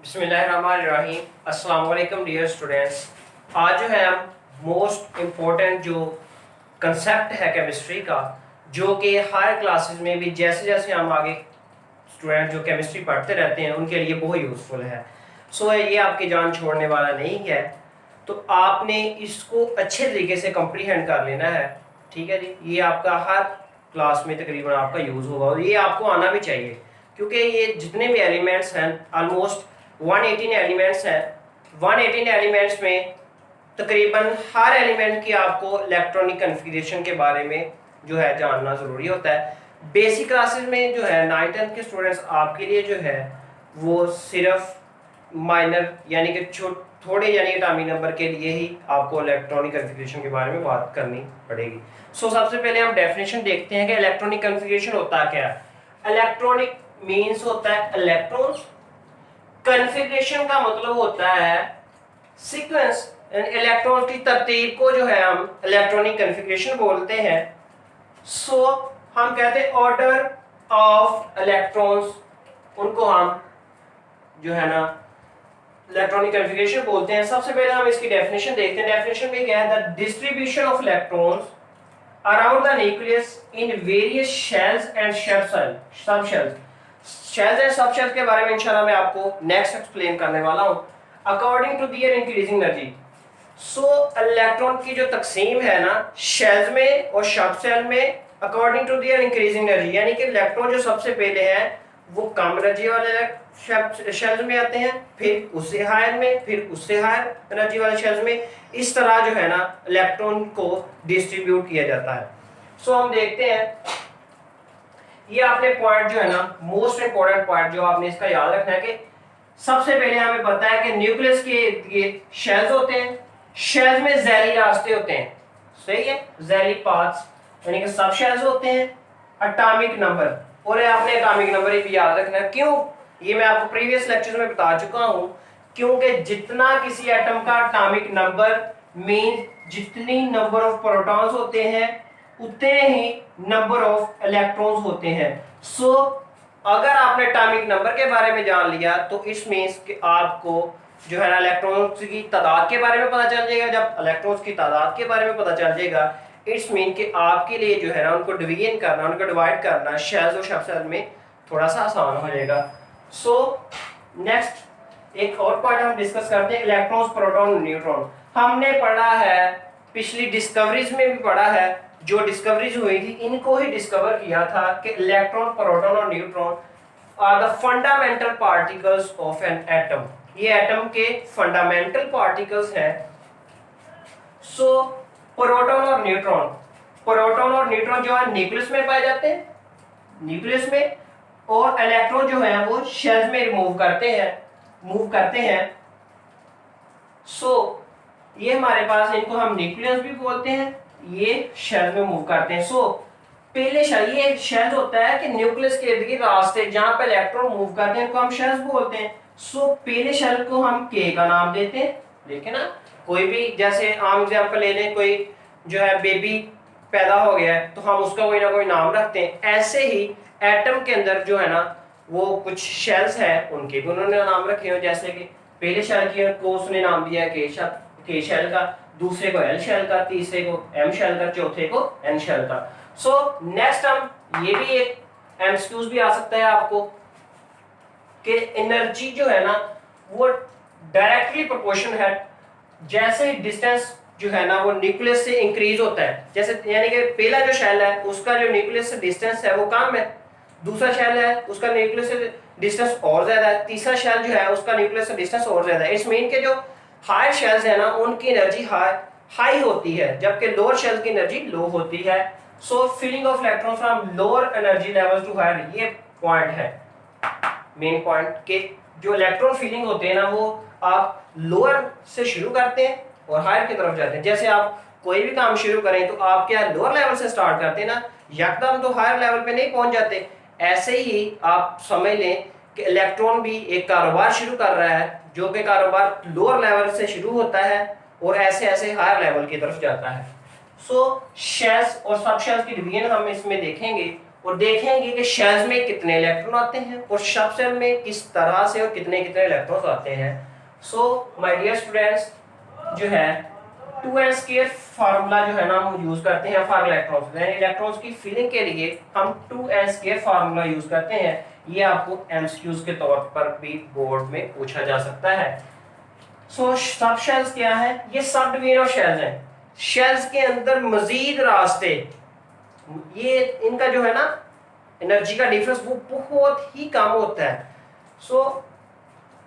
बिस्मिल्लाहिर्रहमानिर्रहीम। अस्सलाम वालेकुम डियर स्टूडेंट्स। आज जो है हम मोस्ट इम्पोर्टेंट जो कंसेप्ट है केमिस्ट्री का, जो कि हायर क्लासेस में भी जैसे जैसे हम आगे स्टूडेंट जो केमिस्ट्री पढ़ते रहते हैं उनके लिए बहुत यूज़फुल है। सो ये आपकी जान छोड़ने वाला नहीं है, तो आपने इसको अच्छे तरीके से कम्प्रीहेंड कर लेना है। ठीक है जी, ये आपका हर क्लास में तकरीबन आपका यूज़ होगा और ये आपको आना भी चाहिए, क्योंकि ये जितने भी एलिमेंट्स हैं ऑलमोस्ट 118 एलिमेंट्स हैं। 118 एलिमेंट्स में तकरीबन हर एलिमेंट की आपको इलेक्ट्रॉनिक कन्फिगरेशन के बारे में जो है जानना ज़रूरी होता है। बेसिक क्लासेस में जो है 9th-10th के स्टूडेंट्स आपके लिए जो है वो सिर्फ माइनर यानी कि थोड़े यानी एटॉमिक नंबर के लिए ही आपको इलेक्ट्रॉनिक कन्फिगरेशन के बारे में बात करनी पड़ेगी। सबसे पहले हम डेफिनेशन देखते हैं कि इलेक्ट्रॉनिक कन्फिगरेशन होता क्या है। इलेक्ट्रॉनिक मीन्स होता है इलेक्ट्रॉन्स, कन्फिगरेशन का मतलब होता है सीक्वेंस, इलेक्ट्रॉन की तरतीब को जो है हम इलेक्ट्रॉनिक कन्फिगरेशन बोलते हैं। हम कहते हैं ऑर्डर ऑफ इलेक्ट्रॉन्स, उनको हम जो है ना इलेक्ट्रॉनिक कन्फिगरेशन बोलते हैं। सबसे पहले हम इसकी डेफिनेशन देखते हैं। डेफिनेशन में क्या है? The distribution of electrons around the nucleus in various shells and subshells. Shells and subshells के बारे में इंशाल्लाह मैं आपको नेक्स्ट एक्सप्लेन करने वाला हूं। According to their increasing energy, electron की जो तकसीम है ना शेल्स में और सबशेल में, according to their increasing energy, यानी कि इलेक्ट्रॉन जो सबसे पहले है वो कम एनर्जी वाले शेल्स में आते हैं, फिर उससे हायर में, फिर उससे हायर एनर्जी वाले शेल्स में। इस तरह जो है ना इलेक्ट्रॉन को डिस्ट्रीब्यूट किया जाता है। हम देखते हैं, ये आपने पॉइंट जो है ना मोस्ट इंपोर्टेंट पॉइंट जो आपने इसका याद रखना है कि सबसे पहले हमें पता है कि न्यूक्लियस के ये शेल्स होते हैं, शेल्स में जैली रास्ते होते हैं, सही है, जैली पाथ्स, यानी कि सब शेल्स होते हैं। एटॉमिक नंबर, और आपने एटॉमिक नंबर भी याद रखना है। क्यों? ये मैं आपको प्रीवियस लेक्चर में बता चुका हूं, क्योंकि जितना किसी एटम का एटॉमिक नंबर मींस जितनी नंबर ऑफ प्रोटॉन्स होते हैं उतने ही नंबर ऑफ इलेक्ट्रॉन्स होते हैं। अगर आपने एटॉमिक नंबर के बारे में जान लिया तो इस मींस कि आपको जो है ना इलेक्ट्रॉन्स की तादाद के बारे में पता चल जाएगा। जब इलेक्ट्रॉन्स की तादाद के बारे में पता चल जाएगा, इट्स मीन कि आपके लिए जो है ना उनको डिवीजन करना, उनको डिवाइड करना शेल्स और सबशेल में थोड़ा सा आसान हो जाएगा। नेक्स्ट एक और पॉइंट हम डिस्कस करते हैं, इलेक्ट्रॉन्स, प्रोटॉन, न्यूट्रॉन। हमने पढ़ा है, पिछली डिस्कवरीज में भी पढ़ा है, जो डिस्कवरीज हुई थी इनको ही डिस्कवर किया था कि इलेक्ट्रॉन, प्रोटॉन और neutron are the fundamental particles of an atom. ये एटम के फंडामेंटल पार्टिकल्स हैं। प्रोटॉन और न्यूट्रॉन जो है न्यूक्लियस में पाए जाते हैं, न्यूक्लियस में, और इलेक्ट्रॉन जो है वो शेल्स में मूव करते हैं। ये हमारे पास, इनको हम न्यूक्लियस भी बोलते हैं, ये शेल में मूव करते हैं। पहले शेल, ये शेल होता है कि न्यूक्लियस के इर्द गिर्द रास्ते जहां पे इलेक्ट्रॉन मूव करते हैं, इनको हम शेल्स बोलते हैं। पहले शेल को हम के का नाम देते हैं। देखे ना, कोई भी जैसे आम एग्जांपल ले लें, कोई जो है बेबी पैदा हो गया है तो हम उसका कोई ना कोई नाम रखते हैं। ऐसे ही एटम के अंदर जो है ना वो कुछ शेल्स हैं, उनके भी उन्होंने नाम रखे हो। जैसे कि पहले शेल को उसने नाम दिया के शेल का, दूसरे को एल शेल का, तीसरे को एम शेल का, चौथे को एन शेल का। नेक्स्ट हम ये भी एक एमसीक्यूज भी आ सकता है आपको कि एनर्जी जो है ना वो डायरेक्टली प्रोपोर्शनल है, जैसे डिस्टेंस जो है ना वो न्यूक्लियस से इंक्रीज होता है। जैसे यानी कि पहला जो शेल है उसका जो न्यूक्लियस से डिस्टेंस है वो कम है, दूसरा शेल है उसका न्यूक्लियस से डिस्टेंस और ज्यादा है, तीसरा शेल जो है उसका न्यूक्लियस से डिस्टेंस और ज्यादा है। इट्स मीन के जो हायर शेल्स है ना उनकी एनर्जी हाई होती है, जबकि लोअर शेल्स की एनर्जी लो होती है। Feeling of electron from lower energy levels to higher, ये पॉइंट है, मेन पॉइंट के जो इलेक्ट्रॉन फीलिंग होते हैं ना वो आप लोअर से शुरू करते हैं और हायर की तरफ जाते हैं। जैसे आप कोई भी काम शुरू करें तो आप क्या लोअर लेवल से स्टार्ट करते हैं ना, यकदम तो हायर लेवल पे नहीं पहुंच जाते। ऐसे ही आप समझ लें कि इलेक्ट्रॉन भी एक कारोबार शुरू कर रहा है, जो कि कारोबार लोअर लेवल से शुरू होता है और ऐसे ऐसे हायर लेवल की तरफ जाता है। शेल्स और सब शेल्स की डिवीजन हम इसमें देखेंगे। और देखेंगे कि शेल्स में कितने इलेक्ट्रॉन आते हैं और सब शेल में किस तरह से और कितने कितने इलेक्ट्रॉन्स आते हैं। सो माय डियर स्टूडेंट्स, जो है 2n² फार्मूला जो है ना हम यूज करते हैं फॉर इलेक्ट्रॉन्स, यानी इलेक्ट्रॉन्स की फिलिंग के लिए हम 2n² फार्मूला यूज करते हैं। ये आपको एमसीक्यूज के तौर पर भी बोर्ड में पूछा जा सकता है। सो सब शेल्स क्या है? ये सब डिवीजन ऑफ शेल्स हैं। शेल्स के अंदर मजीद रास्ते, ये इनका जो है ना एनर्जी का डिफरेंस वो बहुत ही कम होता है। सो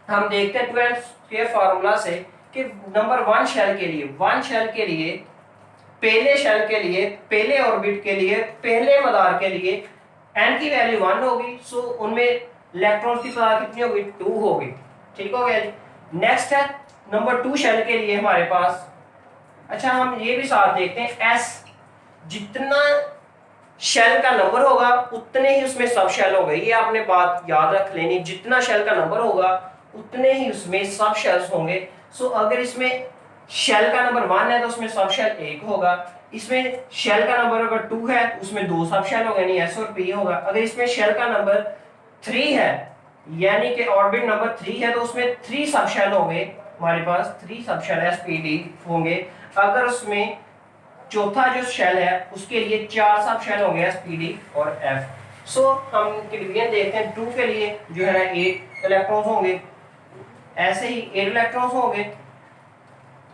हम देखते हैं 2n² फार्मूला से कि नंबर 1 शेल के लिए, पहले शेल के लिए, पहले ऑर्बिट के लिए, पहले मदार के लिए n की वैल्यू 1 होगी। सो उनमें इलेक्ट्रॉन्स की तादाद कितनी होगी? 2 होगी। ठीक हो गया जी। नेक्स्ट है नंबर 2 शेल के लिए हमारे पास, अच्छा हम ये भी साथ देखते हैं s, जितना शेल का नंबर होगा उतने ही उसमें सब शेल होंगे। ये आपने बात याद रख लेनी, जितना शेल का नंबर होगा उतने ही उसमें सब शेल्स होंगे। सो अगर इसमें शेल का नंबर 1 है तो उसमें सब शेल 1 होगा, इसमें शेल का नंबर अगर 2 है तो उसमें 2 सब शेल होंगे, यानी s और p होगा। अगर इसमें शेल का नंबर 3 है यानी कि ऑर्बिट नंबर 3 है तो उसमें 3 सब शेल होंगे, हमारे पास 3 सब शेल s p d होंगे। अगर उसमें चौथा जो शेल है उसके लिए 4 सब शेल होंगे s p d और f। सो हम डिवीजन देखते हैं। 2 के लिए जो है 8 इलेक्ट्रॉन्स होंगे, ऐसे ही 8 इलेक्ट्रॉन्स होंगे।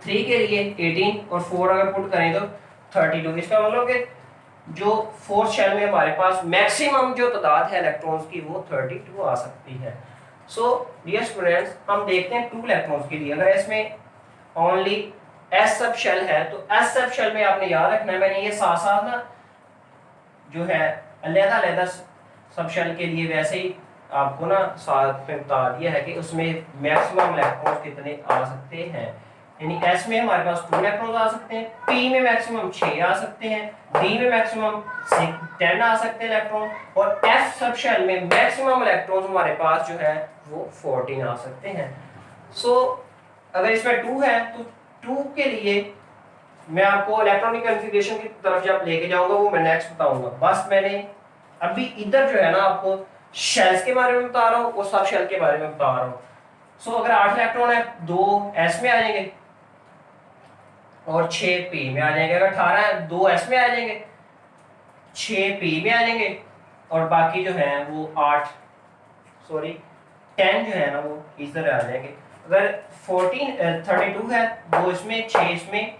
3 के लिए 18 और 4 अगर पुट करें तो 32। इसका मतलब कि जो 4th शेल में हमारे पास मैक्सिमम जो तादाद है इलेक्ट्रॉन्स की वो 32 आ सकती है। सो डियर स्टूडेंट्स, हम देखते हैं 2 इलेक्ट्रॉन्स के लिए। अगर इसमें ओनली s सब शेल है तो s सब शेल में आपने याद रखना है, मैंने ये साथ साथ ना जो है अलग-अलग सब शेल के लिए वैसे ही आपको ना साथ में बता दिया है कि उसमें मैक्सिमम इलेक्ट्रॉन्स कितने आ सकते हैं। यानी s में हमारे पास 2 इलेक्ट्रॉन्स आ सकते हैं, p में मैक्सिमम 6 आ सकते हैं, d में मैक्सिमम 10 आ सकते हैं इलेक्ट्रॉन, और f सब शेल में मैक्सिमम इलेक्ट्रॉन्स हमारे पास जो है वो 14 आ सकते हैं। सो अगर इसमें 2 है तो 2 के लिए मैं आपको इलेक्ट्रॉनिक कॉन्फ़िगरेशन की तरफ जब लेके जाऊंगा वो मैं नेक्स्ट बताऊंगा। बस मैंने अभी इधर जो है ना आपको शेल्स के बारे में बता रहा हूँ और सब शेल के बारे में बता रहा हूँ। सो अगर 8 इलेक्ट्रॉन है 2 s में आ जाएंगे और 6 p में आ जाएंगे। अगर 18 है 2 s में आ जाएंगे, 6 p में आ जाएंगे, और बाकी जो है वो 10 जो है ना वो इधर आ जाएंगे। अगर 32 है 2 इसमें, 6 इसमें,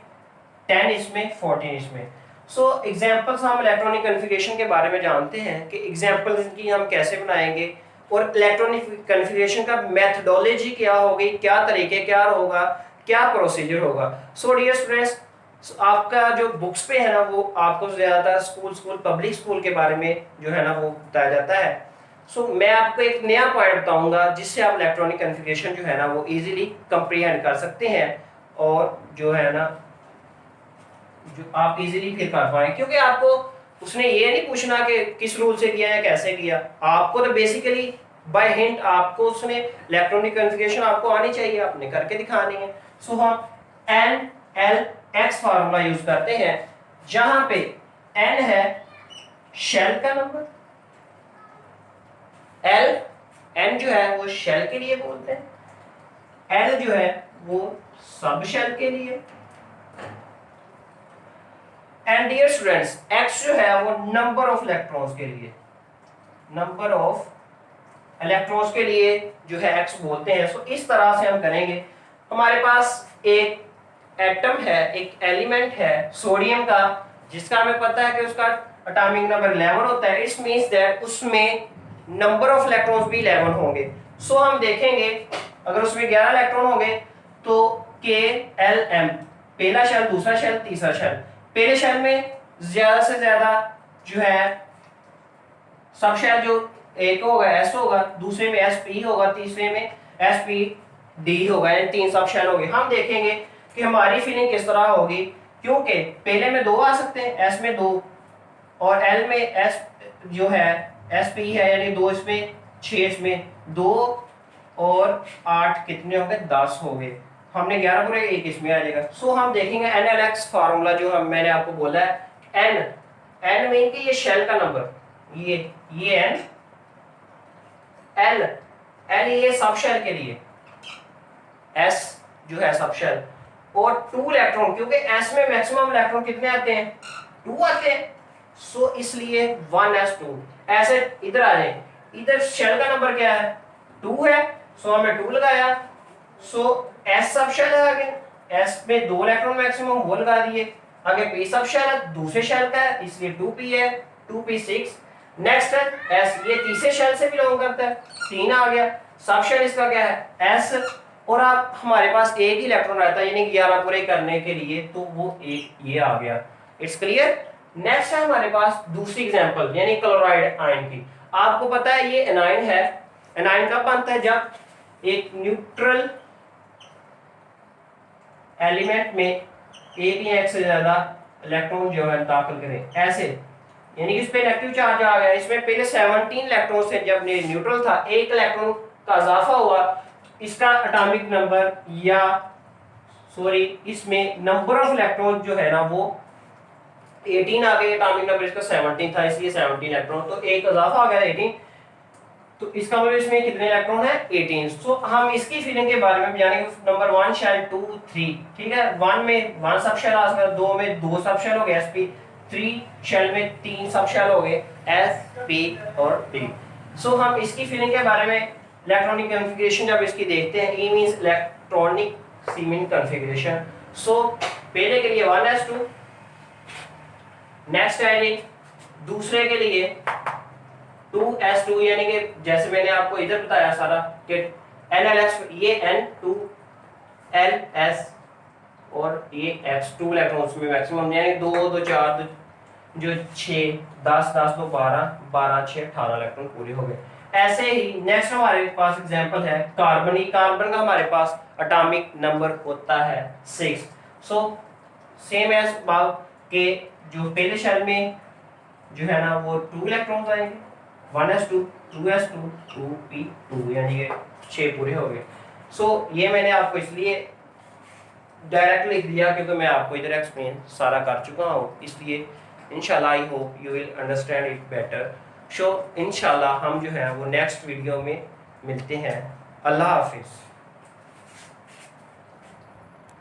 10 इसमें, 14 इसमें। सो एग्जांपल्स हम इलेक्ट्रॉनिक कॉन्फ़िगरेशन के बारे में जानते हैं कि एग्जांपल्स की हम कैसे बनाएंगे और इलेक्ट्रॉनिक कॉन्फ़िगरेशन का मेथडोलॉजी क्या होगी, क्या तरीके क्या होगा, क्या प्रोसीजर होगा। सो डियर स्टूडेंट्स, आपका जो बुक्स पे है ना वो आपको ज़्यादातर स्कूल पब्लिक स्कूल के बारे में जो है ना वो बताया जाता है। सो मैं आपको एक नया पॉइंट बताऊंगा जिससे आप इलेक्ट्रॉनिक कॉन्फ़िगरेशन जो है ना वो इजीली कंप्रीहेंड कर सकते हैं और जो है ना जो आप इजीली फिर कर पाए, क्योंकि आपको उसने ये नहीं पूछना कि किस रूल से किया या कैसे किया। आपको तो बेसिकली बाय हिंट आपको उसने इलेक्ट्रॉनिक कॉन्फ़िगरेशन आपको आनी चाहिए, आपने करके दिखानी है। सो हम NLX फार्मूला यूज करते हैं जहां पे N है शेल का नंबर, N जो है वो शेल के लिए बोलते हैं, L जो है वो सब शेल के लिए, एंड डियर स्टूडेंट्स X जो है वो नंबर ऑफ इलेक्ट्रॉन्स के लिए, नंबर ऑफ इलेक्ट्रॉन्स के लिए जो है X बोलते हैं। सो इस तरह से हम करेंगे। हमारे पास एक एटम है, एक एलिमेंट है सोडियम का, जिसका हमें पता है कि उसका एटॉमिक नंबर 11 होता है। इट्स मींस दैट उसमें नंबर ऑफ इलेक्ट्रॉन्स भी 11 होंगे। सो हम देखेंगे अगर उसमें 11 इलेक्ट्रॉन होंगे तो KLM, पहला शेल, दूसरा शेल, तीसरा शेल। पहले शेल में ज्यादा से ज्यादा जो है सब शेल जो एक होगा S होगा, दूसरे में SP होगा, तीसरे में SPD होगा, यानी 3 सब शेल होंगे। हम देखेंगे कि हमारी फीलिंग किस तरह होगी, क्योंकि पहले में 2 आ सकते हैं, S में 2 और L में S जो है SP है, यानी 2 इसमें, 6 इसमें, 2 और 8 कितने होंगे? 10 हो गए। हमने 11 पूरे 1 इसमें आ जाएगा। सो हम देखेंगे NLX फार्मूला जो मैंने आपको बोला है, N मीन कि ये शेल का नंबर, ये एन एल एल ये सब शेल के लिए, एस जो है सब शेल, और 2 इलेक्ट्रॉन, क्योंकि एस में मैक्सिमम इलेक्ट्रॉन कितने आते हैं, 2 आते हैं, सो इसलिए 1s2। ऐसे इधर आ जाए, इधर शेल का नंबर क्या है, 2 है, सो हमने 2 लगाया, सो एस सब शेल है, आगे एस में 2 इलेक्ट्रॉन मैक्सिमम वो लगा दिए, आगे पी सब शेल है, दूसरे शेल का है इसलिए 2p है, 2p6। नेक्स्ट है एस, ये तीसरे शेल से बिलोंग करता है, 3 आ गया, सब शेल इसका क्या है एस, और आप हमारे पास एक ही इलेक्ट्रॉन रहता है यानी 11 पूरे करने के लिए, तो वो एक ये आ गया। It's clear. नेक्स्ट है हमारे पास दूसरी एग्जांपल यानी क्लोराइड आयन की। आपको पता है ये एनाइन है, एनाइन कब बनता है, जब एक न्यूट्रल एलिमेंट में एक या एक से ज्यादा इलेक्ट्रॉन जो है दाखिल करें, ऐसे यानी कि इस पे नेगेटिव चार्ज आ गया, इसमें पहले 17 इलेक्ट्रॉन से, जब ये न्यूट्रल था एक इलेक्ट्रॉन का इजाफा हुआ, इसका एटॉमिक नंबर या सॉरी इसमें नंबर ऑफ इलेक्ट्रॉन जो है ना वो 18 आ गए, एटॉमिक नंबर इसका 17 था इसलिए 17 इलेक्ट्रॉन, तो एक इजाफा आ गया 18, तो इसका मतलब इसमें कितने इलेक्ट्रॉन है 18। सो हम इसकी फीलिंग के बारे में यानी नंबर 1 शेल 2 3, ठीक है, 1 में 1 सब शेल आ गया, 2 में 2 सब शेल हो गए sp, 3 शेल में 3 सब शेल हो गए sp और p। सो हम इसकी फीलिंग के बारे में इलेक्ट्रॉनिक कॉन्फ़िगरेशन जब इसकी देखते हैं, E मींस इलेक्ट्रॉनिक सीमिन कॉन्फ़िगरेशन। सो पहले के लिए 1s2, नेक्स्ट है जी दूसरे के लिए 2s2, यानी कि जैसे मैंने आपको इधर बताया सारा कि NLX, ये N2LS और ये x 2 इलेक्ट्रॉन्स में मैक्सिमम, यानी 2 2 4 जो 6 10 10 2 12 12 6 18 इलेक्ट्रॉन पूरे हो गए। ऐसे ही नेक्स्ट हमारे पास एग्जांपल है कार्बन ही, कार्बन का हमारे पास एटॉमिक नंबर होता है 6। सो सेम एज अबव के जो पहले शेल में जो है ना वो 2 इलेक्ट्रॉन्स आएंगे, 1s2 2s2 2p2 यानी कि 6 पूरे हो गए। सो ये मैंने आपको इसलिए डायरेक्ट लिख दिया क्योंकि मैं आपको इधर एक्सप्लेन सारा कर चुका हूँ, इसलिए इंशाल्लाह I hope you will understand it better. So इंशाल्लाह हम जो है वो नेक्स्ट वीडियो में मिलते हैं। अल्लाह हाफिज़।